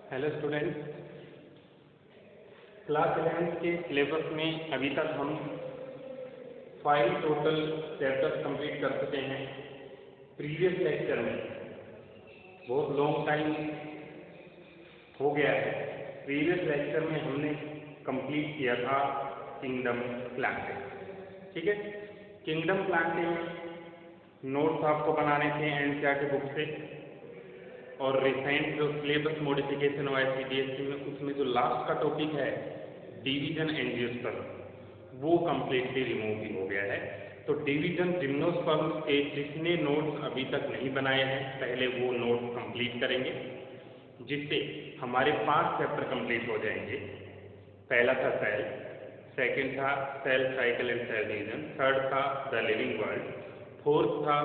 Hello students, class 11 के syllabus में अभी तक हम 5 टोटल चैप्टर्स कंप्लीट कर चुके हैं। प्रीवियस लेक्चर में बहुत लॉन्ग टाइम हो गया है। प्रीवियस लेक्चर में हमने कंप्लीट किया था किंगडम प्लांटे। ठीक है, किंगडम प्लांटे में नोट्स आपको बनाने थे एनसीईआरटी बुक से, और रिसेंट जो सिलेबस मॉडिफिकेशन हुआ है सीबीएसई में, उसमें जो लास्ट का टॉपिक है डिवीजन एंजियोस्पर्म, वो कम्प्लीटली रिमूव भी हो गया है। तो डिवीजन जिम्नोस्पर्म के जितने नोट्स अभी तक नहीं बनाए हैं, पहले वो नोट्स कंप्लीट करेंगे, जिससे हमारे 5 चैप्टर कंप्लीट हो जाएंगे। पहला था सेल, सेकंड था cell cycle and cell division, third था द लिविंग वर्ल्ड, फोर्थ था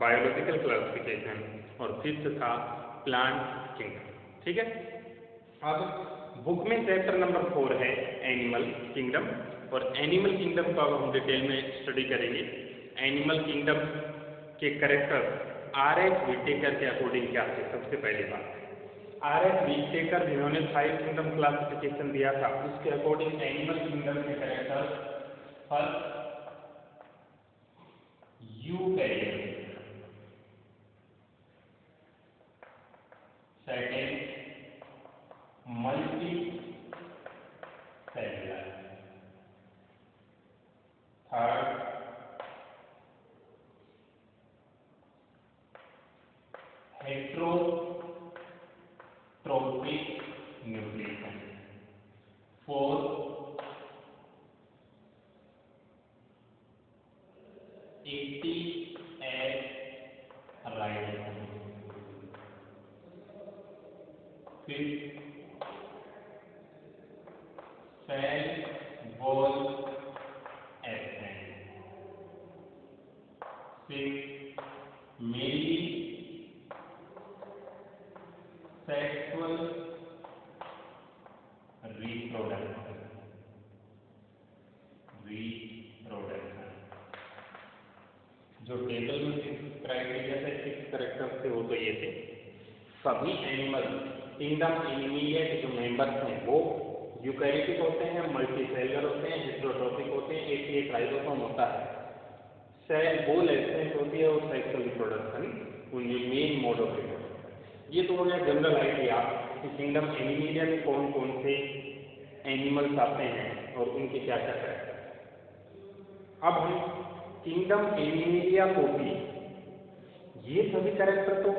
बायोलॉजिकल क्लासिफिकेशन, और फिफ्थ था प्लांट किंगडम। ठीक है, अब बुक में चैप्टर नंबर 4 है एनिमल किंगडम, और एनिमल किंगडम को अब हम डिटेल में स्टडी करेंगे। एनिमल किंगडम के कैरेक्टर आर.एस. व्हिटेकर के अकॉर्डिंग क्या थे। सबसे पहली बात, आर.एस. व्हिटेकर जिन्होंने 5 किंगडम क्लासिफिकेशन दिया था, उसके अकॉर्डिंग एनिमल किंगडम के character first eukaryote, second multi cellular, third heterotrophic nucleus, fourth ATS ribosome, fifth cell wall absent, sixth mainly sexual reproduction. जो टेबल में 6 क्राइटेरिया थे, 6 कैरेक्टर्स थे, वो तो ये थे। सभी एनिमल किंगडम एनिमलिया के जो मेंबर्स हैं वो यूकैरियोटिक होते हैं, मल्टीसेलुलर होते हैं, हेटेरोट्रोपिक होते हैं, एक राइबोसोम होता है, सेल वॉल एब्सेंट होती है, और सेक्सुअल रिप्रोडक्शन उनके मेन मोड ऑफ रिप्रोडक्शन। ये तो हो गया जनरल आइडिया कि किंगडम एनिमलिया में कौन कौन से एनिमल्स आते हैं और उनके क्या क्या कैरेक्टर। अब हम किंगडम एनिमलिया को भी, ये सभी कैरेक्टर तो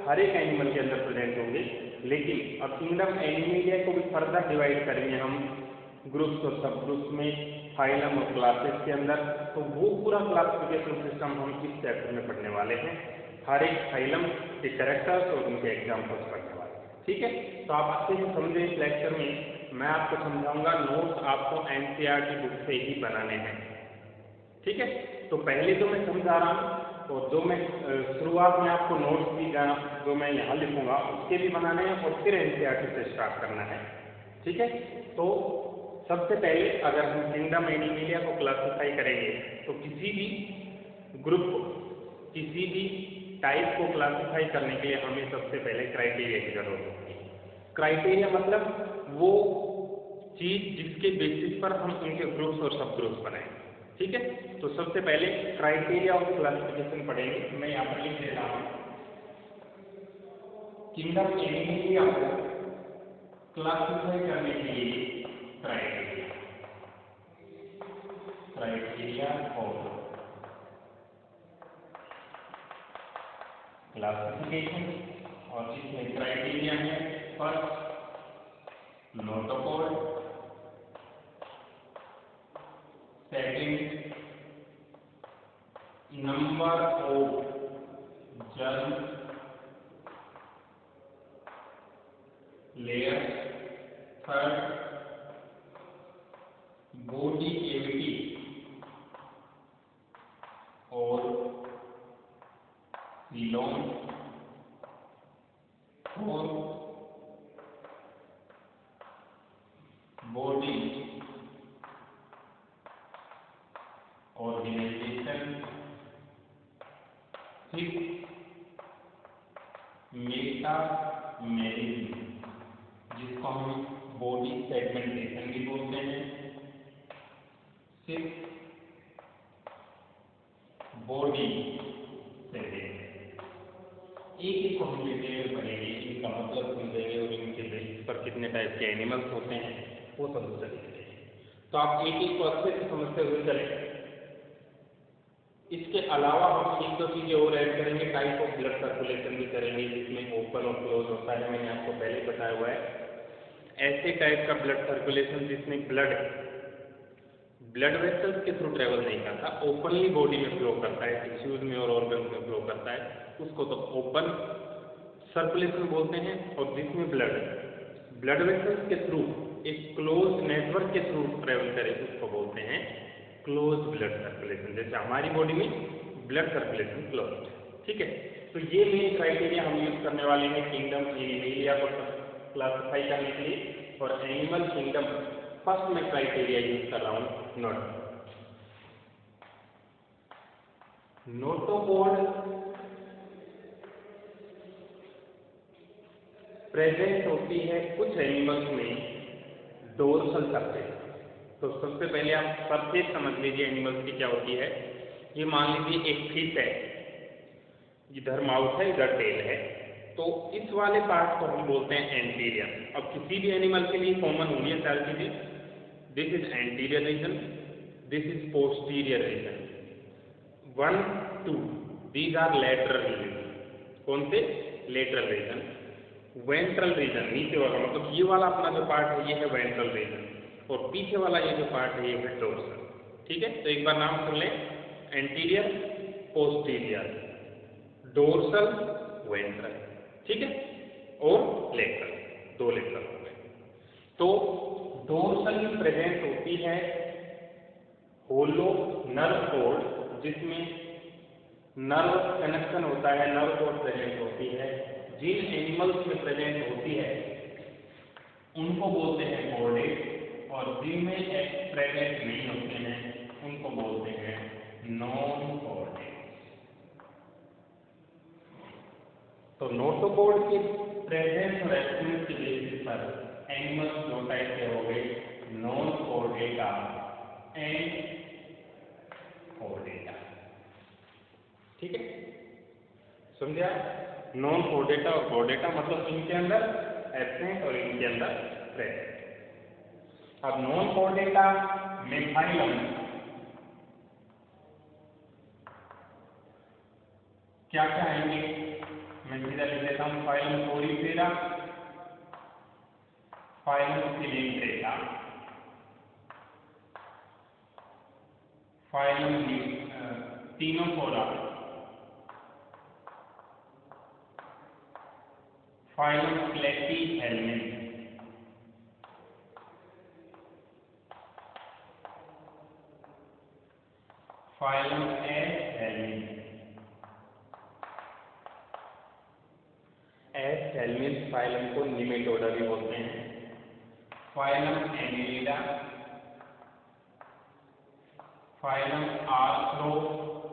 हर एक एनिमल के अंदर प्रेजेंट होंगे, लेकिन अब किंगडम एनिमलिया को भी फर्दर डिवाइड करेंगे हम ग्रुप्स और सब ग्रुप्स में, फाइलम और क्लासेस के अंदर। तो वो पूरा क्लासिफिकेशन सिस्टम हम इस चैप्टर में पढ़ने वाले हैं, हर एक फाइलम के कैरेक्टर्स और उनके एग्जाम्पल्स पढ़ने वाले हैं। ठीक है, तो आप अच्छे से समझे। इस लेक्चर में मैं आपको समझाऊंगा, नोट्स आपको एनसीईआरटी बुक से ही बनाने हैं। ठीक है, तो पहले तो मैं समझा रहा हूँ, और जो मैं शुरुआत में आपको नोट्स भी जो मैं यहाँ लिखूंगा उसके भी बनाने हैं, और फिर एनसीईआरटी से स्टार्ट करना है। ठीक है, तो सबसे पहले अगर हम किंगडम एनिमलिया को क्लासिफाई करेंगे, तो किसी भी ग्रुप को, किसी भी टाइप को क्लासिफाई करने के लिए हमें सबसे पहले क्राइटेरिया की जरूरत होती है। क्राइटेरिया मतलब वो चीज जिसके बेसिस पर हम उनके ग्रुप्स और सब ग्रुप्स बनाएंगे। ठीक है, तो सबसे पहले क्राइटेरिया ऑफ क्लासिफिकेशन पढ़ेंगे। मैं यहाँ पर लिख देता हूँ, किंगडम एनिमलिया को क्लासिफाई करने के लिए क्राइटेरिया ऑफ क्लासिफिकेशन, और इसमें क्राइटेरिया है first notochord, second number of germ layer, third body cavity और coelom, fourth body organisation, fifth metamerism, जिसको हम बॉडी सेगमेंटेशन भी बोलते हैं। सिर्फ बॉडी सेगमेंट एक ही हम डिटेल पढ़ेंगे, इनका मतलब समझेंगे और इनके बेसिस पर कितने टाइप के एनिमल्स होते हैं वो सब चलेंगे। तो आप एक एक को अच्छे से समझते हुए चलें। इसके अलावा हम एक दो चीजें और ऐड करेंगे, टाइप ऑफ ब्लड सर्कुलेशन भी करेंगे जिसमें ओपन और क्लोज होता है, मैंने आपको पहले बताया हुआ है। ऐसे टाइप का ब्लड सर्कुलेशन जिसमें ब्लड वेसल्स के थ्रू ट्रेवल नहीं करता, ओपनली बॉडी में फ्लो करता है, टिश्यूज में और ऑर्गन में फ्लो करता है, उसको तो ओपन सर्कुलेशन बोलते हैं। और जिसमें ब्लड वेसल्स के थ्रू एक क्लोज नेटवर्क के थ्रू ट्रेवल करे उसको बोलते हैं क्लोज ब्लड सर्कुलेशन। जैसे हमारी बॉडी में ब्लड सर्कुलेशन क्लोज, ठीक है। तो ये मेन क्राइटेरिया हम यूज करने वाले हैं किंगडम एनिमलिया को क्लासिफाई करने के लिए। और एनिमल किंगडम फर्स्ट में क्राइटेरिया यूज कर रहा हूं नोटोपोड प्रेजेंट होती है कुछ एनिमल्स में डोर्सल सरफेस। तो सबसे पहले आप सरफेस समझ लीजिए एनिमल्स की क्या होती है। ये मान लीजिए एक फिश है, इधर माउथ है इधर टेल है, तो इस वाले पार्ट को हम बोलते हैं एंटीरियर। अब किसी भी एनिमल के लिए कॉमन होनी है सारी चीजें। This is anterior region, this is posterior region, 1 2 these are lateral region. कौन से? Lateral reason. वेंट्रल रीजन नीचे वाला, मतलब ये वाला अपना जो पार्ट है ये है वेंट्रल रीजन, और पीछे वाला ये जो पार्ट है ये है डोर्सल। ठीक है, तो एक बार नाम सुन लें, एंटीरियर, पोस्टीरियर, डोर्सल, वेंट्रल, ठीक है, और लेटरल, दो लेटरल हो गए। तो डोर्सल में प्रेजेंट होती है होलो नर्व कोड, जिसमें नर्व कनेक्शन होता है, नर्व कोड प्रेजेंट होती है। जिन एनिमल्स में प्रेजेंट होती है उनको बोलते हैं कोर्डेट, और जिनमें प्रेजेंट नहीं होते हैं उनको बोलते हैं नॉन कोर्डेट। तो नोटोपोड के प्रेजेंस और एब्सेंस के बेसिस पर एनिमल्स दो टाइप के हो गए, नॉन कोर्डेटा एंड कोर्डेटा। ठीक है, समझे आप? नॉन कोर्डेटा और कोर्डेटा मतलब इनके अंदर एब्सेंट और इनके अंदर प्रेजेंट। अब नॉन कोर्डेटा में फाइलम क्या क्या आएंगे, मैं सीधा लिख देता हूं। Phylum Porifera, phylum Coelenterata, phylum Ctenophora, phylum Platyhelminth, phylum Aschelminth. Aschelminth phylum को निमेटोडा भी बोलते हैं। Phylum Annelida, phylum Arthropoda,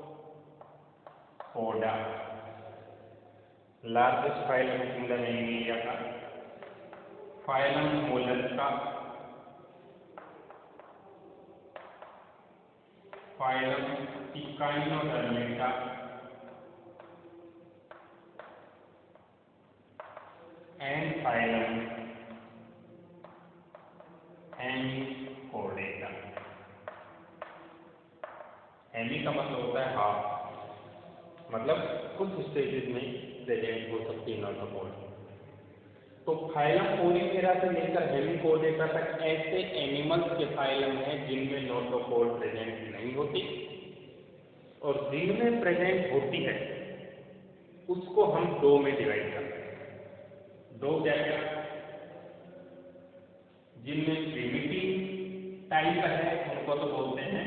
largest phylum kingdom Animalia का। Phylum Mollusca, phylum Echinodermata, and phylum Hemichordata. Hemi का मतलब होता है हाफ, मतलब कुछ स्टेजेस में प्रेजेंट हो सकती है नोटोपोड। तो फाइलम कोरीफेरा से लेकर हेमिकोर्डेटा तक ऐसे एनिमल्स के फाइलम हैं जिनमें नोटोपोड प्रेजेंट नहीं होती, और जिनमें प्रेजेंट होती है उसको हम दो में डिवाइड करते हैं। दो क्या? जिनमें प्रिमिटिव टाइप है उनको तो बोलते हैं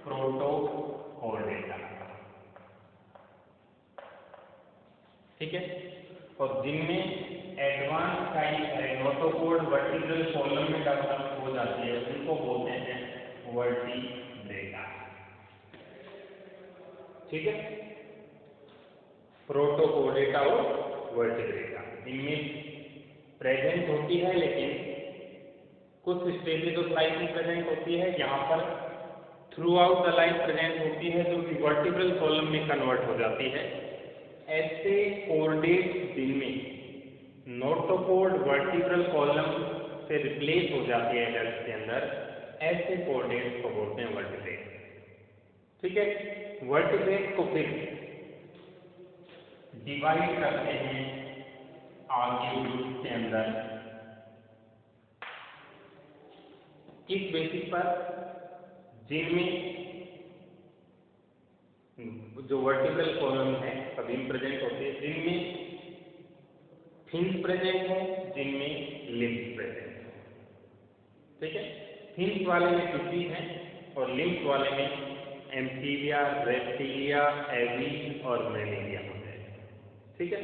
प्रोटोकोर्डेटा, ठीक है, और जिनमें एडवांस टाइप है, नोटोपोड वर्टिब्रल कॉलम में डेवलप हो जाती है, उनको बोलते हैं वर्टिब्रेटा। ठीक है, प्रोटोकोर्डेटा और वर्टिब्रेटा, इनमें प्रेजेंट होती है, लेकिन कुछ स्टेजेस ऑफ लाइफ में प्रेजेंट होती है, यहाँ पर through out the life present होती है, जो कि वर्टिब्रल कॉलम में कन्वर्ट हो जाती है। ऐसे कोऑर्डिनेट्स जिनमें नोटोकोड वर्टिब्रल कॉलम से रिप्लेस हो जाती है सेल्स के अंदर, ऐसे कोऑर्डिनेट्स को बोलते हैं वर्टिब्रेट। ठीक है, वर्टिब्रेट को फिर डिवाइड करते हैं आगे ग्रुप के अंदर, किस बेसिस पर, जिनमें जो वर्टिब्रल कॉलम है सभी प्रेजेंट होते हैं, जिनमें फिन्स प्रेजेंट है, जिनमें लिम्स प्रेजेंट है। ठीक है, फिन्स वाले में फिशीज हैं और लिम्स वाले में एम्फीबिया, रेप्टिलिया, एवीज और मैमेलिया होते हैं। ठीक है,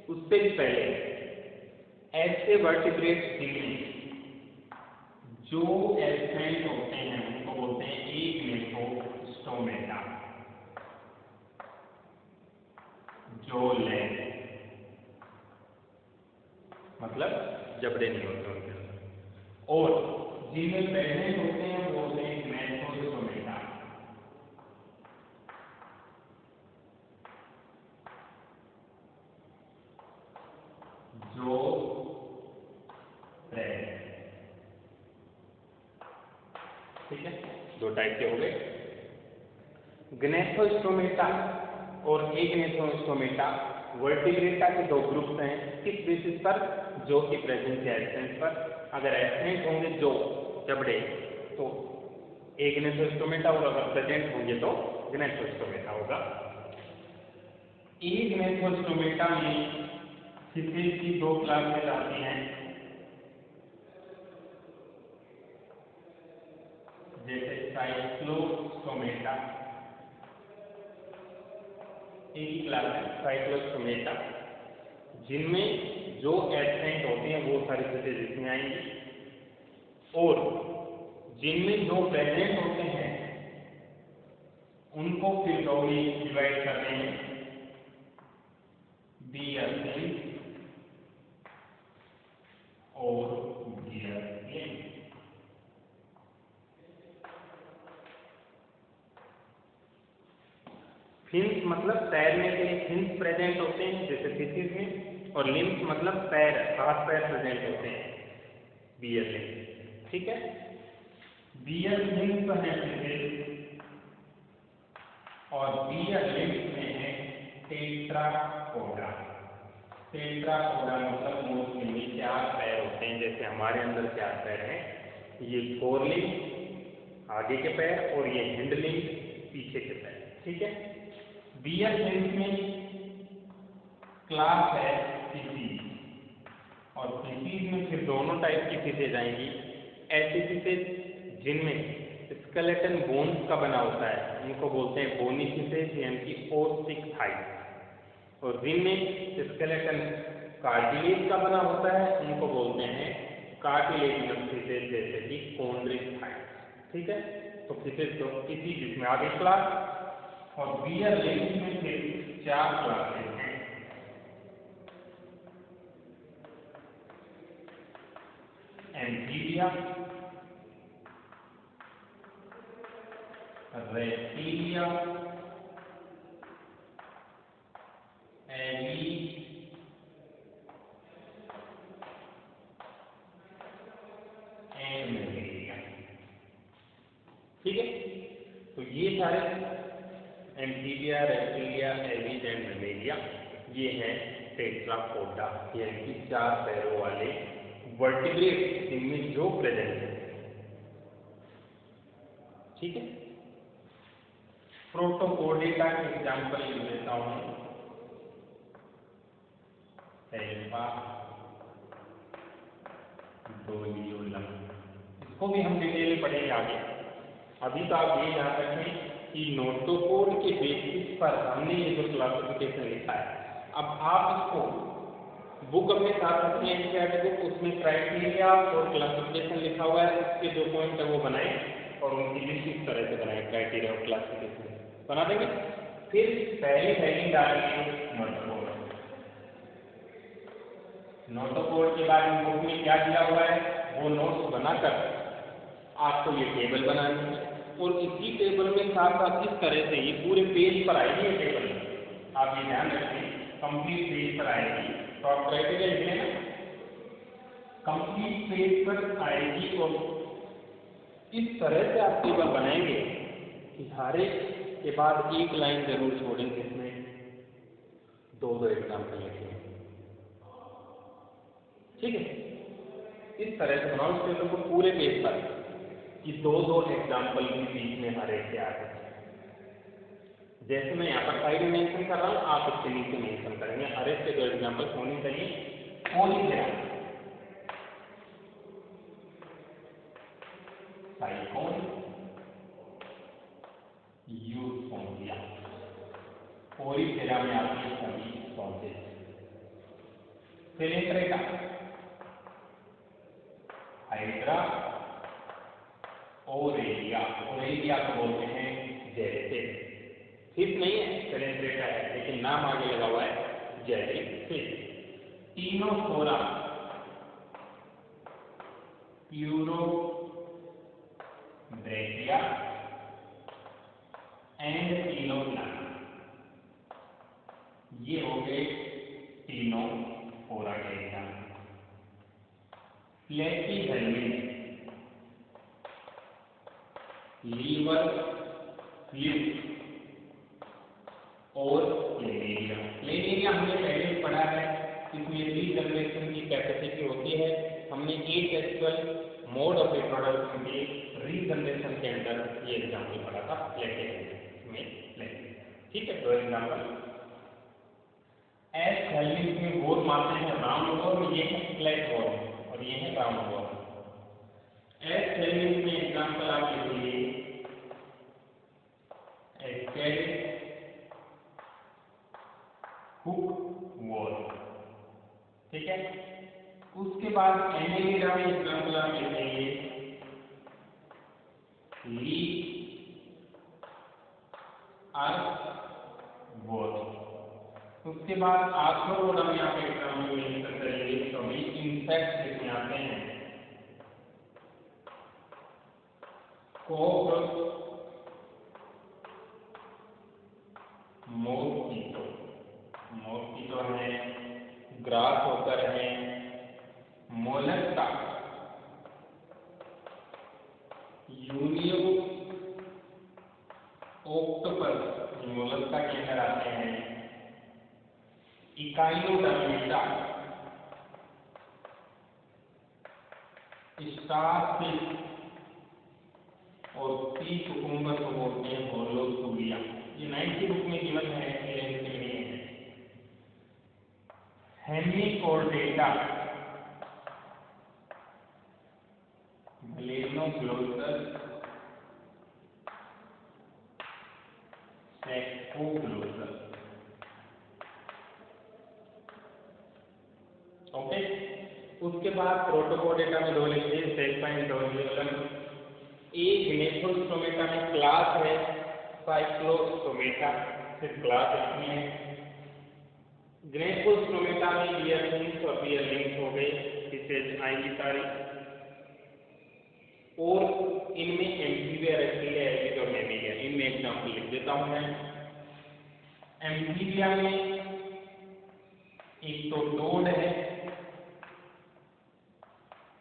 उससे भी पहले ऐसे वर्टिब्रेट्स जिनमें जो एलिफेंट होते हैं उनको बोलते हैं इग्नेथोस्टोमेटा, जो लेग मतलब जबड़े नहीं होते उनके अंदर, और जिनमें प्रेजेंट होते हैं वो होते हैं ग्नेथोस्टोमेटा, जो प्रेजेंट। ठीक है, दो टाइप के हो गए, ग्नेथोस्टोमेटा और इग्नेथोस्टोमेटा। वर्टिब्रेटा के दो ग्रुप्स हैं, किस बेसिस पर, जो कि प्रेजेंस या एब्सेंस पर। अगर एब्सेंट होंगे जो जबड़े तो इग्नेथोस्टोमेटा, और अगर प्रेजेंट होंगे तो ग्नेथोस्टोमेटा होगा। इग्नेथोस्टोमेटा में फिशेज की दो क्लासेज आती हैं, जैसे साइक्लोस्टोमेटा, एक क्लास है साइक्लोस्टोमेटा, जिनमें जो एब्सेंट होते हैं वो सारी फिशेज इसमें आएंगी, और जिनमें जो प्रेजेंट होते हैं उनको फिर दो में डिवाइड करते हैं, बियर फिन्स और बियर लिम्स। फिन्स मतलब तैरने के लिए फिन्स प्रेजेंट होते हैं जैसे फिशेज में, और लिम्स मतलब पैर, हाथ पैर प्रेजेंट होते हैं बियर लिम्स। ठीक है, बियर लिम्स है फिशेज और बियर लिम्स में है टेट्रापोडा। टेट्रापोडा मतलब मोस्टली में चार पैर होते हैं, जैसे हमारे अंदर चार पैर हैं, ये फोर लिम्स आगे के पैर और ये हिंड लिम्स पीछे के पैर। ठीक है, बियर लिम्स में क्लास है फिशीज, और फिशीज में फिर दोनों टाइप की फिशेज आएंगी। ऐसी फिशेज जिनमें स्केलेटन बोन्स का बना होता है उनको बोलते हैं बोनी फिशेज, यानी कि ओस्टिक थाई, और जिनमें स्केलेटन कार्टिलेज का बना होता है उनको बोलते हैं कार्टिलेजिनस फिशेज, जैसे कि कोन्ड्रिस थाई। ठीक है, तो फिशेज तो किसी जिसमें आगे क्लास, और बियर लिम्स में फिर चार क्लासेज हैं, amphibia, reptilia, aves and Mammalia. ठीक है, तो ये सारे amphibia, reptilia, aves and Mammalia, ये है टेट्रापोडा, यानी कि चार पैरों वाले वर्टिब्रेट जिनमें जो प्रेजेंट है। ठीक है, प्रोटोपोडेटा के एग्जाम्पल लिख देता हूं, एल्फा डोलियोलम, इसको भी हम डिटेल में पढ़ेंगे आगे। अभी तो आप ये याद रखें कि नोटोकोड के बेसिस पर हमने ये जो क्लासिफिकेशन लिखा है, अब आप इसको बुक अपने साथ रखें, एनसीईआरटी बुक, उसमें क्राइटेरिया और क्लासिफिकेशन लिखा हुआ है, उसके जो पॉइंट है वो बनाएं और उनकी लिस्ट इस तरह से बनाएं, क्राइटेरिया और क्लासिफिकेशन बना देंगे। फिर पहली हेडिंग डालेंगे नोटोकोड, नोटोकोड के बाद इन बुक में क्या दिया हुआ है वो नोट्स बनाकर आपको ये टेबल बनानी है, और इसी टेबल में साथ साथ इस तरह से ये पूरे पेज पर आएगी ये टेबल, आप ये ध्यान रखें कंप्लीट पेज पर आएगी। तो आप क्राइटेरिया लिख लेना, कंप्लीट पेज पर आएगी, और इस तरह से आप टेबल बनाएंगे कि हर एक के बाद एक लाइन जरूर छोड़ेंगे, इसमें दो दो एग्जाम्पल लिखेंगे, ठीक है। इस तरह से बनाओ इस टेबल को पूरे पेज पर कि दो दो एग्जाम्पल भी बीच में हर एक के आ गए। जैसे मैं यहाँ पर साइड में मेंशन कर रहा हूँ, आप इसके नीचे मेंशन करेंगे, हर एक के दो एग्जाम्पल होने चाहिए, होनी चाहिए। साइकोन यूज फोन पूरी तरह में आपकी सभी सॉसेज सेलेक्ट्रेटा हाइड्रा ओरेलिया, ओरेलिया को बोलते हैं जेलीफिश, फिश नहीं है सेलेक्ट्रेटा है लेकिन नाम आगे लगा हुआ है jellyfish. Ctenophora furrow brachia and Ctenoplana, ये हो गए टीनोफोरा के एग्जाम्पल। प्लेटीहेल्मिन्थ लीवर फ्लू और प्लेनेरिया। प्लेनेरिया हमने पहले ही पढ़ा है, इसमें रीजनरेशन की कैपेसिटी होती है, हमने एसेक्सुअल मोड ऑफ रिप्रोडक्शन के रीजनरेशन के अंदर ये एग्जाम्पल पढ़ा था प्लेटीहेल्मिन्थ में, ठीक है। दो एग्जाम्पल एस हेल्मिन्थ में वोर मारते हैं राउंड वोर, ये है फ्लैट वोर और ये है राउंड वोर। एस हेल्मिन्थ में एग्जाम्पल आप लिखिए एस्केरिस हुक वोर, ठीक है। उसके बाद एनेलिडा में एग्जाम्पल आप लिखेंगे ली अर्थ वोर। उसके बाद आर्थ्रोपोडा में आप एग्जाम्पल मेंशन करेंगे, सभी इंसेक्ट्स जिसमें आते हैं कोकरोच, मॉस्किटो, मॉस्किटो है, ग्रास होकर है, मोलस्का, यूनियो ऑक्टोपस मोलस्का के अंदर आते हैं, इकाइनोडर्मिटा, स्टारफिश और सी कुकुम्बर को बोलते हैं होलोसुरिया। ये 90 बुक में गिवन है, लेंथ में नहीं है। हेमिकोर्डेटा, मेलेनोग्लोसस, सेक्कोग्लोसस, ओके। उसके बाद प्रोटोपोडेटा में दो लिखिए सेल्पाइन डोरियोलम। एक ग्नेथोस्टोमेटा में क्लास है साइक्लोस्टोमेटा, सिर्फ क्लास इसमें है। ग्नेथोस्टोमेटा में ईयरलिंग्स और बियरलिंग्स हो गए, फिशेज आएंगी सारी, और इनमें एम्फीबिया, रेप्टिलिया, एलिड और मैमेलिया, इनमें एग्जाम्पल लिख देता हूं मैं। एम्फीबिया में एक तो टोड है,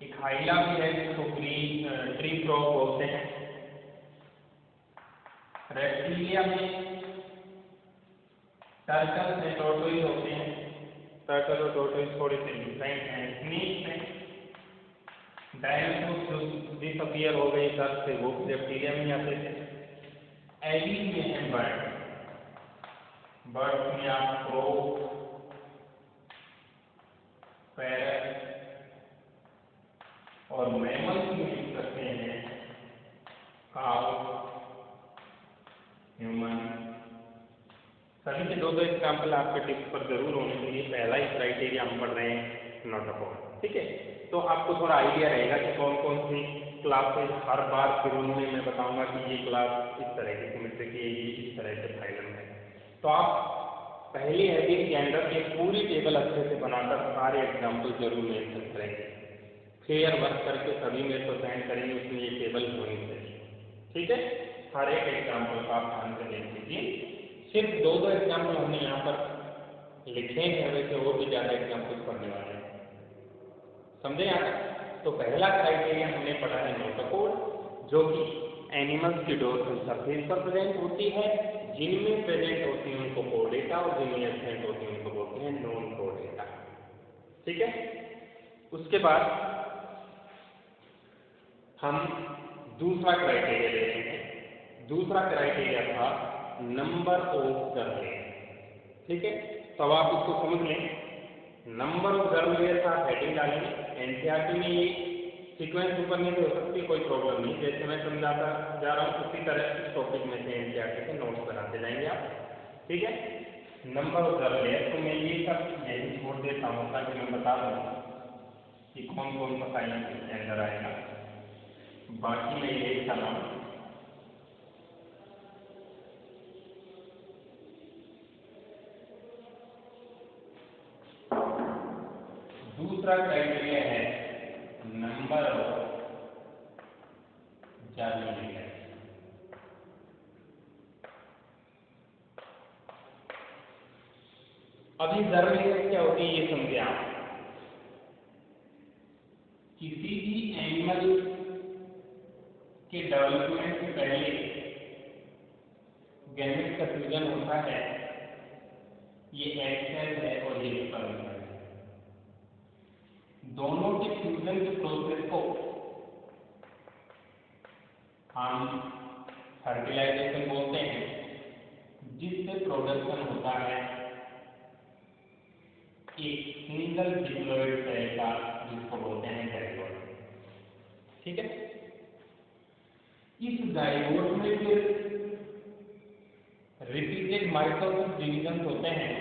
एक हाइला भी है जिसको ट्री फ्रॉग बोलते हैं। रेप्टिलिया में टर्टल में टोर्टोइज होते हैं, टर्टल और टोर्टोइज थोड़े से डिफरेंट हैं। स्नेक में डायनासोर जो डिसअपीयर हो गए इधर से, वो रेप्टिलिया में आते थे। एलिड में है बर्ड, बर्ड में आप क्रो, पैरट और मैमल्स में लिख सकते हैं काऊ, ह्यूमन। सभी के दो दो एग्जाम्पल आपके टिप्स पर जरूर होने चाहिए। पहला ही क्राइटेरिया हम पढ़ रहे हैं नोटोकोड, ठीक है। तो आपको थोड़ा आइडिया रहेगा कि कौन कौन सी क्लासेज, हर बार शुरू में मैं बताऊंगा कि ये क्लास इस तरह की सिमेट्री की है, ये इस तरह से फाइलम है। तो आप पहली हेडिंग के अंदर एक पूरी टेबल अच्छे से बनाकर सारे एग्जाम्पल जरूर मेंशन करेंगे। फेयर वर्क करके सभी में तो सेंड करेंगे, उसमें ये टेबल होनी चाहिए। ठीक है, हर एक एग्जाम्पल का आप ध्यान से देख लीजिए। सिर्फ दो एग्जाम्पल हमने यहाँ पर लिखे हैं, वैसे और भी ज़्यादा एग्जाम्पल पढ़ने वाले हैं, समझे यहाँ तक। तो पहला क्राइटेरिया हमने पढ़ा है नोटोकोड, जो कि एनिमल्स की डोर्सल सरफेस पर प्रेजेंट होती है। जिनमें प्रेजेंट होती है उनको कोडेटा और जिनमें एब्सेंट होती है उनको बोलते हैं नॉन कोडेटा। ठीक है, उसके बाद हम दूसरा क्राइटेरिया ले रहे हैं। दूसरा क्राइटेरिया था नंबर ऑफ जर्नलेयर। ठीक है, तो अब आप इसको समझ लें। नंबर ऑफ जर्नलेयर का हेडिंग डालेंगे। एनसीईआरटी में ये सीक्वेंस ऊपर नीचे हो सकती है, कोई प्रॉब्लम नहीं, जैसे मैं समझाता जा रहा हूँ उसी तरह इस टॉपिक में से एनसीईआरटी के नोट्स बनाते जाएंगे आप। ठीक है, नंबर ऑफ जर्नलेयर, तो मैं ये सब यही छोड़ देता हूँ ताकि मैं बता दूँ कि कौन कौन सा साइंस इसके अंदर आएगा। बाकी मैं यही कर रहा हूँ। दूसरा क्राइटेरिया है नंबर ऑफ जर्नलेयर। अब ये जर्नलेयर क्या होती है ये समझे आप। किसी भी एनिमल के डेवलपमेंट से पहले गैमेट का फ्यूजन होता है, ये एग सेल है और ये स्पर्म सेल है। दोनों के फ्यूजन की प्रोसेस को हम फर्टिलाइजेशन बोलते हैं, जिससे प्रोडक्शन होता है एक सिंगल डिप्लॉयड सेल का, जिसको बोलते हैं जाइगोट। ठीक है, इस जाइगोट में फिर रिपीटेड माइटोसिस डिवीजन होते हैं,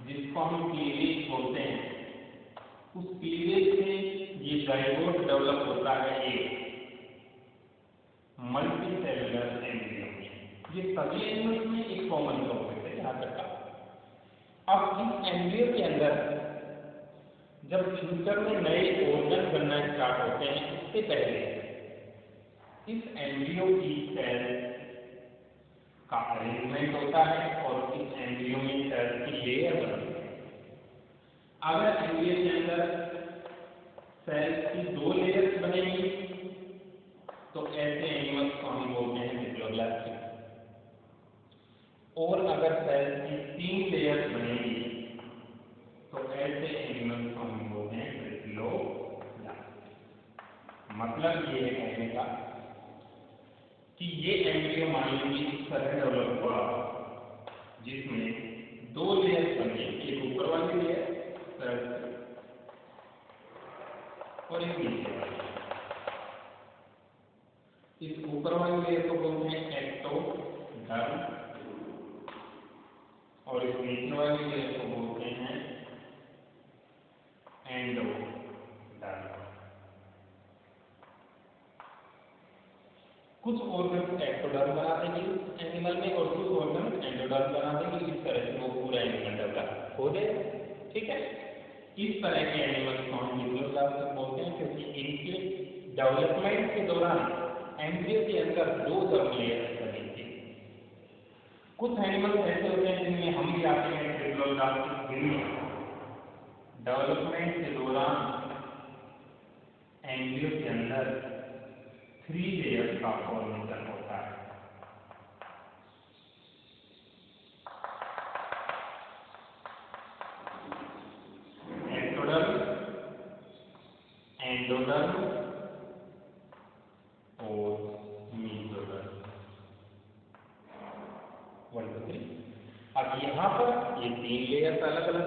जिसको हम क्लीवेज बोलते हैं। उस क्लीवेज से ये जाइगोट डेवलप होता है एक मल्टी सेलुलर एम्ब्रियो में। ये सभी एनिमल्स में एक कॉमन प्रोसेस है यहाँ तक का। अब इस एम्ब्रियो के अंदर जब फ्यूचर में नए ऑर्गन बनना स्टार्ट होते हैं, उससे पहले इस एम्ब्रियो की सेल का अरेंजमेंट होता है और इस एम्ब्रियो में सेल की लेयर बनती है। अगर एम्ब्रियो के अंदर सेल्स की दो लेयर्स बनेगी तो ऐसे एनिमल्स को हम बोलते हैं डिप्लोब्लास्ट। और अगर सेल्स की 3 लेयर्स बनेगी तो ऐसे एनिमल्स को हम बोलते हैं ट्रिप्लोब्लास्ट। मतलब ये है कहने का कि ये एम्ब्रियो मान लीजिए इस तरह डेवलप हुआ, जिसमें 2 लेयर्स बने, एक ऊपर वाली लेयर और एक नीचे वाली। इस ऊपर वाली लेयर को बोलते हैं एक्टोडर्म और इस नीचे वाली लेयर को बोलते हैं एंडोडर्म। कुछ ऑर्गन एक्टोडर्म बना देंगे एनिमल में और कुछ ऑर्गन एंडोडर्म बना देंगे। इस तरह से वो पूरा एनिमल डेवलप हो जाएगा। ठीक है, इस तरह के एनिमल्स को हम डिप्लोब्लास्ट बोलते हैं, क्योंकि इनके डेवलपमेंट के दौरान एम्ब्रियो के अंदर 2 जर्म लेयर्स बनी थी। कुछ एनिमल्स ऐसे होते हैं जिनमें हम भी आते हैं ट्रिप्लोब्लास्ट, जिनमें डेवलपमेंट के दौरान एम्ब्रियो के अंदर 3 लेयर्स का फॉर्मेशन होता है। एक्टोडर्म, एंडोडर्म और मेसोडर्म। 1 2 3। अब यहाँ पर ये 3 लेयर्स अलग अलग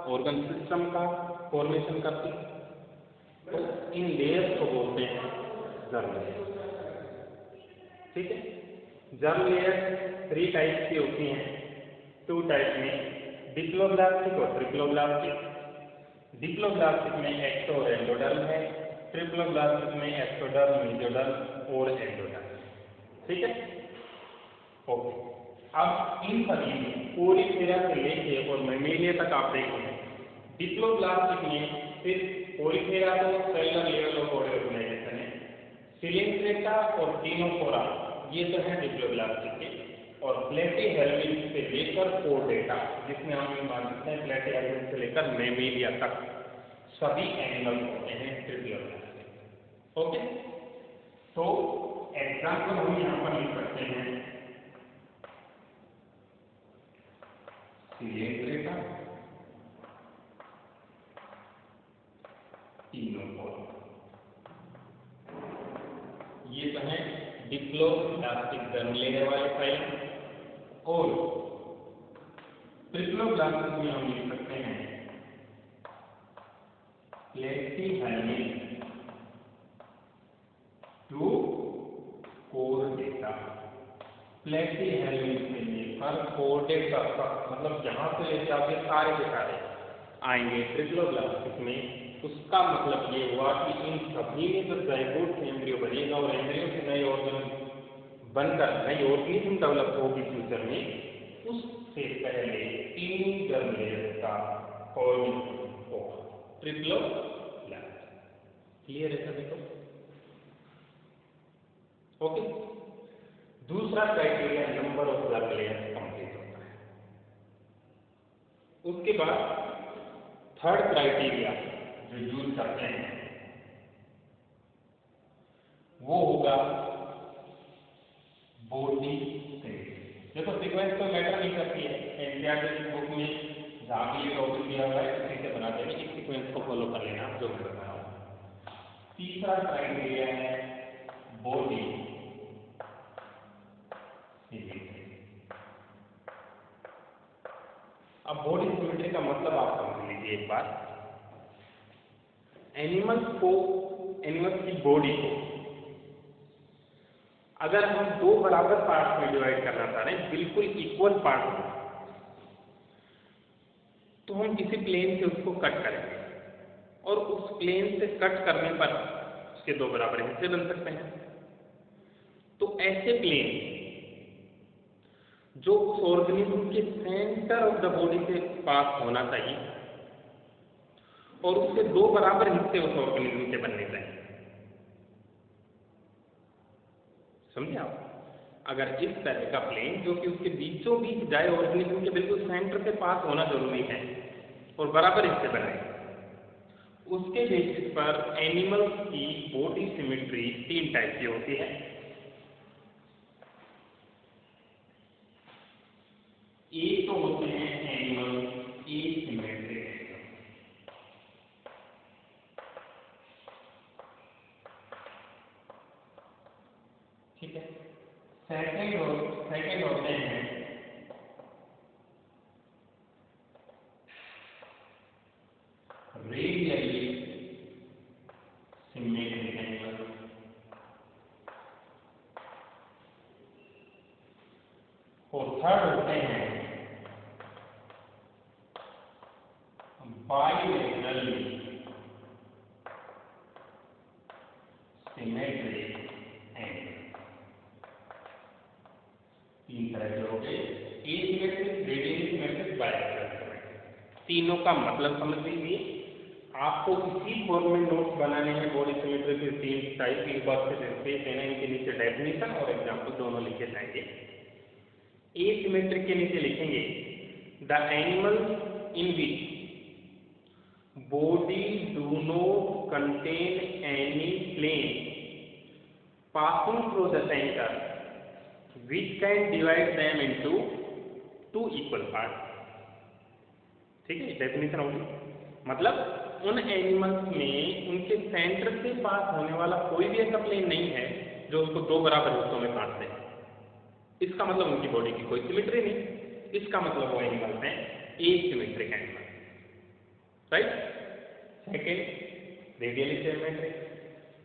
ऑर्गन सिस्टम का फॉर्मेशन करती है। तो इन लेयर्स को बोलते हैं जर्म लेयर। ठीक है, जर्म लेयर 3 टाइप्स की होती हैं, 2 टाइप में, डिप्लोब्लास्टिक और ट्रिप्लोब्लास्टिक। डिप्लोब्लास्टिक में एक्टो और एंडोडर्म है, ट्रिप्लोब्लास्टिक में एक्टोडर्म, मेसोडर्म और एंडोडर्म। ठीक है, ओके। अब इन सभी पोरीफेरा से लेके और मैमेलिया तक आप देखें, डिप्लोब्लास्टिक में सिर्फ पोरीफेरा तो सेलुलर लेवल ऑफ ऑर्गेनाइजेशन है, सिलिंड्रेटा और टीनोफोरा ये तो है डिप्लोब्लास्टिक के, और प्लेटीहेल्मिन्थ से लेकर कोर्डेटा जिसमें हम ये मानते हैं प्लेटीहेल्मिन्थ से लेकर मैमेलिया तक सभी एनिमल होते हैं डिप्लोब्लास्टिक। ओके, तो एग्जाम्पल हम यहाँ पर लिख सकते हैं सिलिंड्रेटा, टीनोफोरा, ये तो है डिप्लोब्लास्टिक जन्म लेने वाले फाइलम। और ट्रिप्लोब्लास्टिक में हम लिख सकते हैं प्लेटीहेल्मिन्थ टू कोर्डेटा, प्लेटीहेल्मिन्थ से लेकर कोर्डेटा तक, मतलब जहां से लेकर आपके सारे के सारे आएंगे ट्रिप्लोब्लास्टिक में। उसका मतलब ये हुआ कि इन सभी में जो ज़ायगोट से एम्ब्रियो बनेगा और एम्ब्रियो से नए ऑर्गन बनकर नई ऑर्गेनिज्म डेवलप होगी फ्यूचर में, उससे पहले 3 जर्म लेयर का ऑर्गेनिज्म होगा ट्रिप्लोब्लास्ट। क्लियर है सभी को? ओके, दूसरा criteria number of germ layer complete होता है। उसके बाद थर्ड क्राइटेरिया जो यूज करते हैं वो होगा बॉडी सिमेट्री। देखो सीक्वेंस तो मैटर नहीं करती है, एनसीईआरटी बुक में जहाँ भी ये टॉपिक दिया हुआ है उसी से बनाते हैं, इस सीक्वेंस को फॉलो कर लेना जो मैं बता रहा हूँ। तीसरा क्राइटेरिया है बॉडी सिमेट्री। अब बॉडी सिमेट्री का मतलब आप समझ लीजिए एक बार, एनिमल्स की बॉडी को अगर हम 2 बराबर पार्ट में डिवाइड करना चाह रहे हैं, बिल्कुल इक्वल पार्ट में, तो हम किसी प्लेन से उसको कट करेंगे और उस प्लेन से कट करने पर उसके 2 बराबर हिस्से बन सकते हैं। तो ऐसे प्लेन जो उस ऑर्गेनिज्म के सेंटर ऑफ द बॉडी से पास होना चाहिए और उसके 2 बराबर हिस्से उस ऑर्गेनिज्म के बनने चाहिए। समझे आप? अगर इस तरह का प्लेन जो कि उसके बीचों बीच जाए, ऑर्गेनिज्म के बिल्कुल सेंटर से पास होना जरूरी है और बराबर हिस्से बने, उसके बेसिस पर एनिमल्स की बॉडी सिमेट्री 3 टाइप की होती है। एक तो होते हैं एनिमल एसिमेट्रिक, ठीक है। सेकंड होते हैं रेडियली सिमेट्रिक एनिमल, और थर्ड होते हैं बाइलेटरली सिमेट्रिक एनिमल। 3 तरह के हो गए, asymmetric, radially symmetric, bilateral symmetric. तीनों का मतलब समझ लीजिए। आपको इसी फॉर्म में नोट्स बनाने हैं बॉडी सिमेट्री के 3 टाइप की बात से स्पेस है ना, इनके नीचे डेफिनेशन और एग्जांपल दोनों लिखे जाएंगे। एसिमेट्रिक के नीचे लिखेंगे the animal in which body do not contain any plane passing through the center which can divide them into 2 equal parts। ठीक है, डेफिनेशन होगी। मतलब उन एनिमल्स में उनके सेंटर से पास होने वाला कोई भी ऐसा प्लेन नहीं है जो उसको 2 बराबर हिस्सों में बांट दे। इसका मतलब उनकी बॉडी की कोई सिमेट्री नहीं। इसका मतलब वो एनिमल्स हैं asymmetric animal, right. Second, radially symmetric.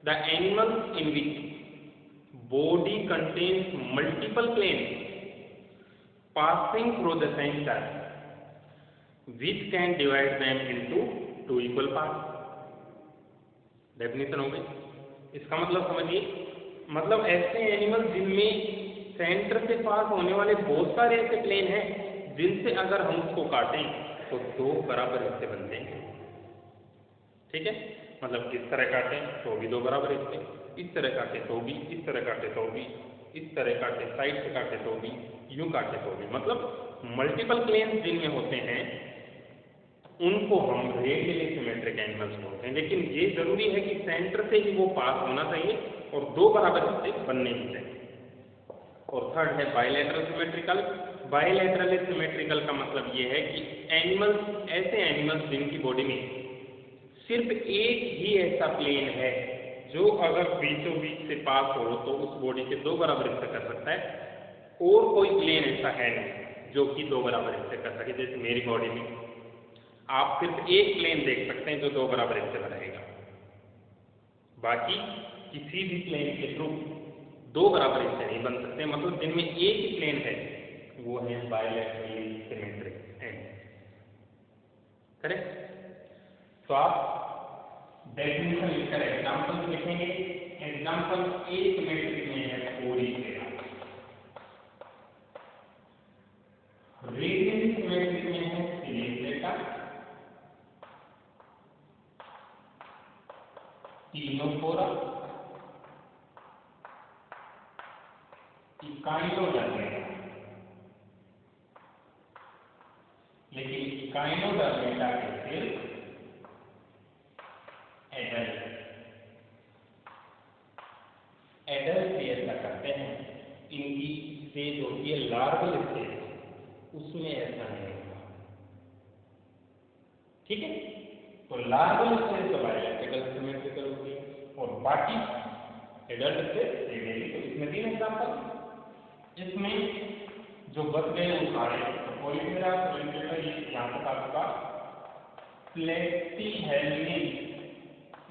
The animals in which body contains multiple planes passing through the center, which can divide them into 2 equal parts। Definition हो गई। इसका मतलब समझिए, मतलब ऐसे एनिमल जिनमें सेंटर से पास होने वाले बहुत सारे ऐसे प्लेन हैं जिनसे अगर हम उसको काटें तो दो बराबर हिस्से बनते हैं। ठीक है, मतलब इस तरह काटें तो भी दो बराबर हिस्से, इस तरह काटे तो भी, इस तरह काटे तो भी, इस तरह काटे साइड से काटे तो भी, यूं काटे तो भी, मतलब मल्टीपल प्लेन जिनमें होते हैं उनको हम रेडियली सिमेट्रिक एनिमल्स बोलते हैं। लेकिन ये जरूरी है कि सेंटर से ही वो पास होना चाहिए और दो बराबर हिस्से बनने ही चाहिए। और थर्ड है बायलैटरल सिमेट्रिकल। बायलैटरल सिमेट्रिकल का मतलब ये है कि एनिमल्स, ऐसे एनिमल्स जिनकी बॉडी में सिर्फ एक ही ऐसा प्लेन है जो अगर बीचों बीच से पास हो तो उस बॉडी के दो बराबर हिस्से कर सकता है, और कोई प्लेन ऐसा है नहीं जो कि दो बराबर हिस्से कर सके। जैसे मेरी बॉडी में आप सिर्फ एक प्लेन देख सकते हैं जो दो बराबर हिस्से बनाएगा, बाकी किसी भी प्लेन के थ्रू दो बराबर हिस्से नहीं बन सकते। मतलब जिनमें एक ही प्लेन है वो है बायलैटरली सिमेट्रिक एंड। करेक्ट? तो आप डेफिनेशन लिखकर एग्जाम्पल लिखेंगे। एग्जाम्पल ए सिमेट्रिक में है पूरी रेडियली सिमेट्रिक में है सिलेंडर, तीनोफोरा, इकाइनोडर्मेटा। लेकिन इकाइनोडर्मेटा के सिर्फ एडल्ट से ऐसा करते हैं, इनकी स्टेज होती है लार्वल स्टेज, उसमें ऐसा नहीं होगा। ठीक है, तो लार्वल स्टेज तो बायलैटरल सिमेट्रिकल होगी और बाकी एडल्ट से रेडियली। तो इसमें तीन एग्जाम्पल, इसमें जो बच गए वो सारे पोलिफेरा यहाँ तक आपका प्लेटिहेल्मिन,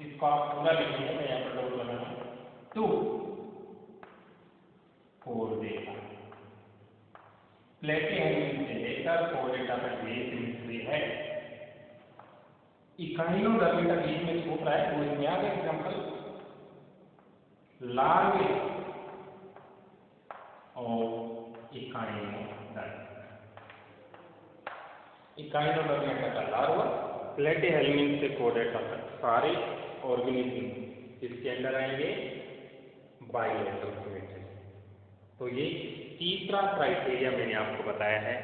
इसको आप पूरा लिखेंगे, मैं यहाँ पर डॉट लगाना 2 कोर्डेटा। प्लेटिहेल्मिन से लेकर कोर्डेटा तक ये सिमेट्री है। इकाइनोडर्मेटा बीच में छूट रहा है, वो इसमें आ गया एग्जाम्पल लार्वे और इकाइनोडर्मेटा का लार्वा, प्लेटिहेल्मिन से कोर्डेटा तक सारे ऑर्गेनिज्म इसके अंदर आएंगे बायलैटरल सिमेट्री। तो ये तीसरा क्राइटेरिया मैंने आपको बताया है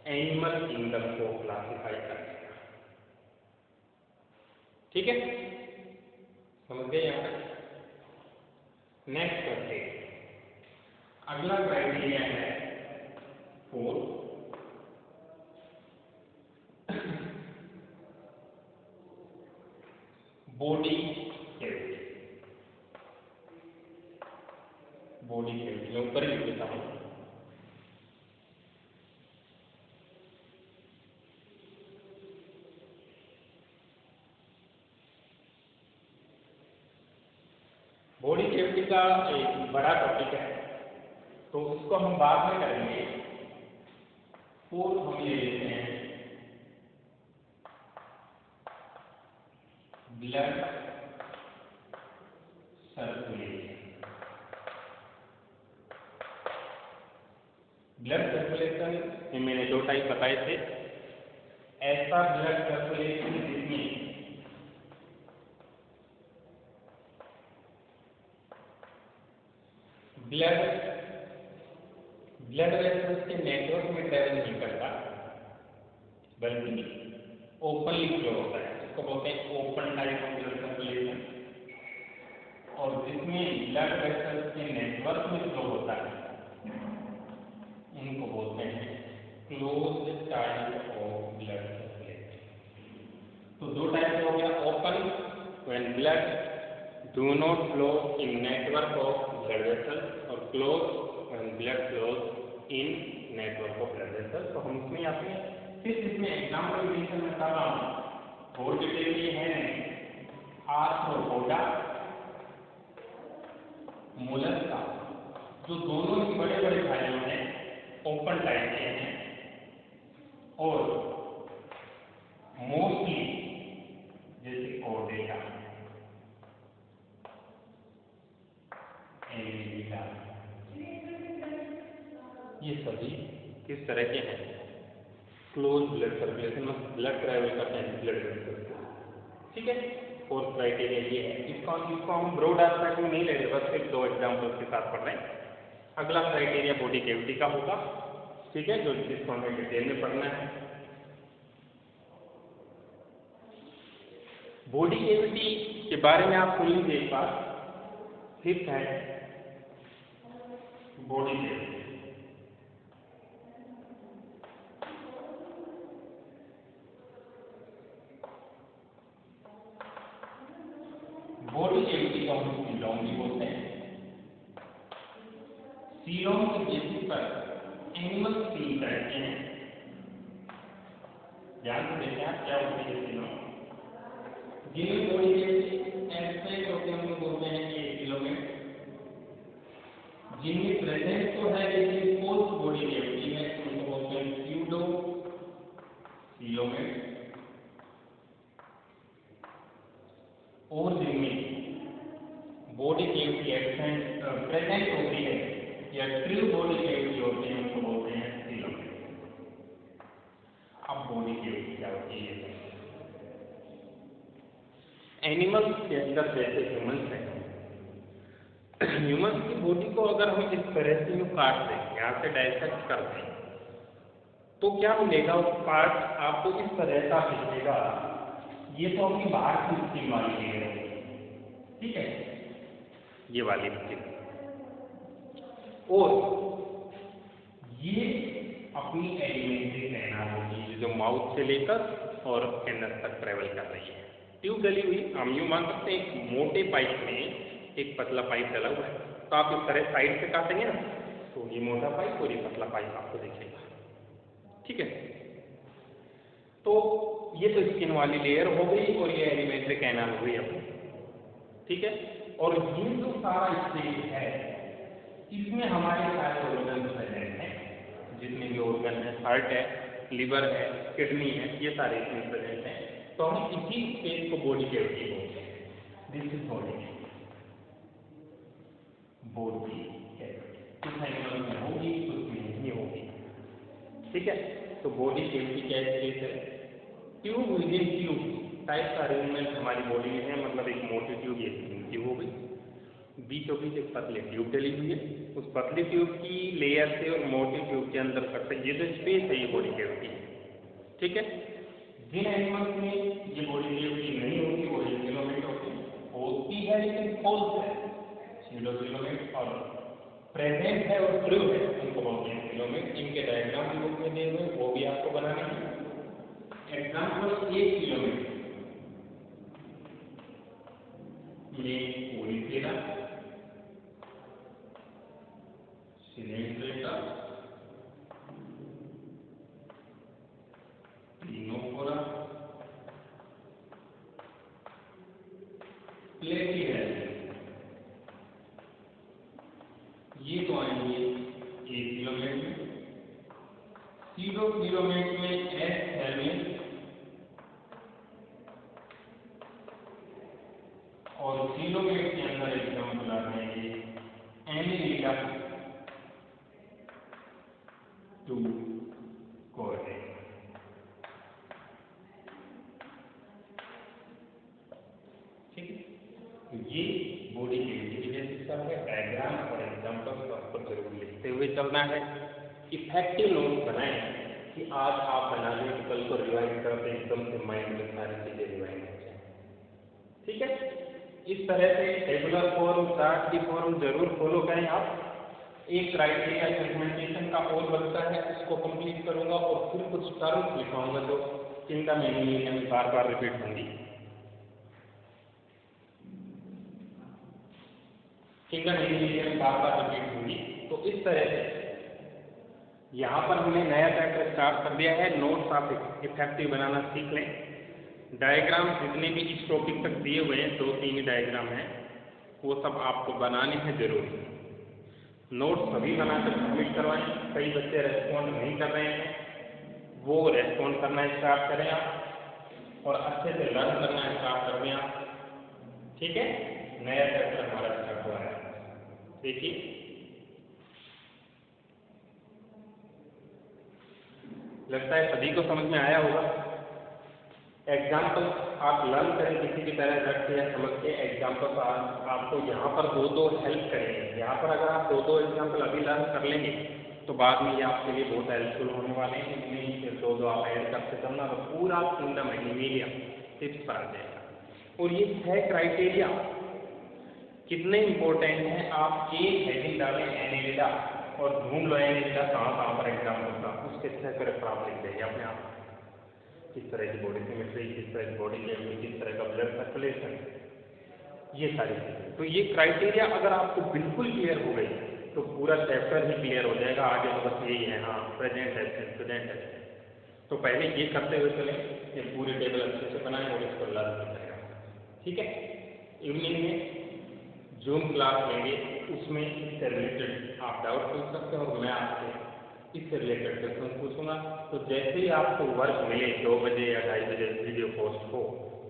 एनिमल किंगडम को क्लासिफाई करने का। ठीक है, समझ गए यहाँ तक? नेक्स्ट करते हैं, अगला क्राइटेरिया है 4 बॉडी कैविटी। बॉडी कैविटी मैं ऊपर ही लिख देता हूँ। बॉडी कैविटी का एक बड़ा टॉपिक है, तो उसको हम बाद में करेंगे। फोर्थ हम ले लेते हैं ब्लड सर्कुलेशन। ब्लड सर्कुलेशन में मैंने दो टाइप बताए थे। ऐसा ब्लड सर्कुलेशन जिसमें ब्लड वेसल्स के नेटवर्क में ट्रेवल नहीं करता, बल्कि ओपनली फ्लो होता है, इसको बोलते हैं open type of blood circulation. और जिसमें ब्लड वेसल्स के नेटवर्क में फ्लो होता है उनको बोलते हैं closed type of blood circulation. तो दो टाइप हो गया, open when blood do not flow in network of blood vessels, और close when blood flows in network of blood vessels. तो हम इसमें आते हैं, सिर्फ इसमें एग्जाम्पल मेंशन मैं कर रहा हूँ, और डिटेल में है नहीं। आर्थ्रोपोडा, मोलस्का, जो दोनों ही बड़े बड़े भाइयों हैं, ओपन टाइप के हैं, और मोस्टली जैसे कोर्डेटा, एनिलिडा, ये सभी किस तरह के हैं? क्लोज ब्लड सर्कुलेशन में ब्लड ट्रैवल करते हैं ब्लड वेसल्स। ठीक है, फोर्थ क्राइटेरिया ये है। इसको हम ब्रॉड एस्पेक्ट में नहीं ले रहे, बस सिर्फ 2 एग्जाम्पल्स के साथ पढ़ रहे हैं। अगला क्राइटेरिया बॉडी कैविटी का होगा। ठीक है, जो जिसको हमें डिटेल में पढ़ना है। बॉडी कैविटी के बारे में आप सुन लीजिए एक बार। फिफ्थ है बॉडी कैविटी। बॉडी कैविटी को हम सीलोम भी बोलते हैं। सीलोम के बेसिस पर एनिमल सील करते हैं। ध्यान से देखें आप क्या होती है सीलोम। जिनमें बॉडी कैविटी एस्पेक्ट होते हैं उनको बोलते हैं कि सीलोमेट। जिनमें प्रेजेंट तो है लेकिन पोस्ट बॉडी कैविटी है उनको बोलते हैं स्यूडो सीलोमेट। और जिनमें बॉडी कैविटी एब्सेंट प्रेजेंट होती है या ट्रू बॉडी कैविटी होते हैं उनको बोलते हैं सीलोमेट। अब बॉडी कैविटी क्या होती है? एनिमल्स के अंदर जैसे ह्यूमंस हैं, ह्यूमंस की बॉडी को अगर हम इस तरह से यूं काट दें, यहाँ से डायसेक्ट कर दें, तो क्या मिलेगा? वो पार्ट आपको इस तरह का दिखेगा। ये तो अपनी बाहर की स्किन वाली लेयर होगी, ठीक है, ये वाली स्किन। और ये अपनी एलिमेंट्री कहना होगी जो माउथ से लेकर और एनस तक ट्रेवल कर रही है। ट्यूब डली हुई, हम यूं मान सकते हैं एक मोटे पाइप में एक पतला पाइप डला हुआ है, तो आप इस तरह साइड से काटेंगे ना, तो ये मोटा पाइप और ये पतला पाइप आपको दिखेगा। ठीक है, तो ये तो स्किन वाली लेयर हो गई और ये एलिमेंट्री कैनाल हो गई अपनी। ठीक है, और ये जो सारा स्टेज है इसमें हमारे सारे ऑर्गन प्रेजेंट हैं। जितने भी ऑर्गन है, हार्ट है, लिवर है, किडनी है, ये सारे इसमें प्रेजेंट हैं। तो हम इसी स्टेज को बॉडी कैविटी बोलते हैं। This is body cavity. Body cavity कुछ एनिमल में होगी, कुछ में नहीं होगी। ठीक है, तो बॉडी कैविटी क्या स्पेस है? Tube with in tube type का अरेंजमेंट हमारी बॉडी में है। मतलब एक मोटी ट्यूब, ये ट्यूब हो गई, बीचों बीच एक पतली ट्यूब डली हुई है। उस पतली ट्यूब की लेयर से और मोटी ट्यूब के अंदर तक ये जो स्पेस है ये बॉडी कैविटी है। ठीक है, जिन एनिमल्स में ये बॉडी कैविटी नहीं होती वो सीलोमेट होती है लेकिन फॉल्स है सीलोमेट, और प्रेजेंट है और ट्रू है उनको बोलते हैं सीलोमेट। इनके डायग्राम भी बुक में दिए हुए, वो भी आपको बनाने हैं। एग्जाम्पल, एक सीलोमेट में ओरिफेरा, सिलेंड्रिका, क्लिनोफोरा, प्लेटिहेल्मिया, ये तो आएंगे ए सीलोमेट में। सीडो सीलोमेट में एस हेल्मिस और सीलोमेट के अंदर एग्जाम्पल आ जाएंगे एनिलिडा टू कोरे। ठीक है, तो ये बॉडी कैविटी के बेसिस पर है। डायग्राम और एग्जाम्पल तो आपको जरूर लिखते हुए चलना है। इफेक्टिव नोट बनाएं कि आज आप बना लें तो कल को रिवाइज करते एकदम से माइंड में सारी चीजें रिवाइज हो जाए। ठीक है, इस तरह से टेबुलर फॉर्म, चार्ट की फॉर्म जरूर फॉलो करें आप। एक क्राइटेरिया सेगमेंटेशन का और बनता है, उसको कंप्लीट करूंगा और फिर कुछ टर्म्स लिखाऊंगा जो किंगडम एनिमल में बार बार रिपीट होंगी। किंगडम एनिमल में बार बार रिपीट होंगी। तो इस तरह से यहाँ पर हमने नया चैप्टर स्टार्ट कर दिया है। नोट्स आप इफेक्टिव बनाना सीख लें। डायग्राम जितने भी इस टॉपिक तक दिए हुए हैं, 2-3 डायग्राम हैं, वो सब आपको बनाने हैं जरूर। नोट्स सभी बनाकर सबमिट करवाएं। कई बच्चे रेस्पॉन्ड नहीं कर रहे हैं, वो रेस्पॉन्ड करना स्टार्ट करें आप और अच्छे से लर्न करना स्टार्ट कर दें आप। ठीक है, नया चैप्टर हमारा स्टार्ट हुआ है। देखिए, लगता है सभी को समझ में आया होगा। एग्जाम्पल आप लर्न करें किसी भी तरह रट के या समझ के। एग्जाम्पल आपको यहाँ पर दो हेल्प करेंगे। यहाँ पर अगर आप दो एग्जाम्पल अभी लर्न कर लेंगे तो बाद में ये आपके लिए बहुत हेल्पफुल होने वाले हैं। इसमें फिर दो आप ऐड करते चलना तो पूरा किंगडम एनिमेलिया टिप्स पर आ जाएगा। और ये 6 क्राइटेरिया कितने इंपॉर्टेंट हैं, आप एक हेडिंग डालें एनिमेलिया और ढूंढ लो एनिमेलिया कहाँ पर एग्जाम होता, उसके 6 करेक्टर आप लिख देंगे अपने आप। किस तरह की बॉडी सिमेट्री, किस तरह की बॉडी कैविटी, किस तरह का ब्लड सर्कुलेशन, ये सारी चीज़ें। तो ये क्राइटेरिया अगर आपको बिल्कुल क्लियर हो गई तो पूरा चैप्टर ही क्लियर हो जाएगा। आगे तो बस यही है, हाँ प्रेजेंट एब्सेंट प्रेजेंट एब्सेंट। तो पहले ये करते हुए चलें, ये पूरी टेबल अच्छे से बनाएं और इसको लर्न हो जाएगा। ठीक है, इवनिंग में जूम क्लास लेंगे, उसमें इससे रिलेटेड आप डाउट पूछ सकते हैं और मैं आपसे इससे रिलेटेड क्वेश्चन पूछूंगा। तो जैसे ही आपको वर्क मिले 2 बजे या 2:30 बजे वीडियो पोस्ट हो,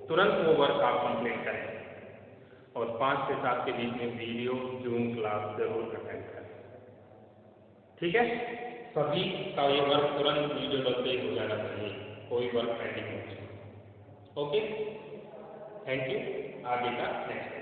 तुरंत वो वर्क आप कंप्लीट करें और 5 से 7 के बीच में वीडियो जूम क्लास जरूर अटेंड करें। ठीक है, सभी का ये वर्क तुरंत वीडियो डलते हो जाना चाहिए, कोई वर्क पेंडिंग नहीं। Okay, thank you. आगे का नेक्स्ट।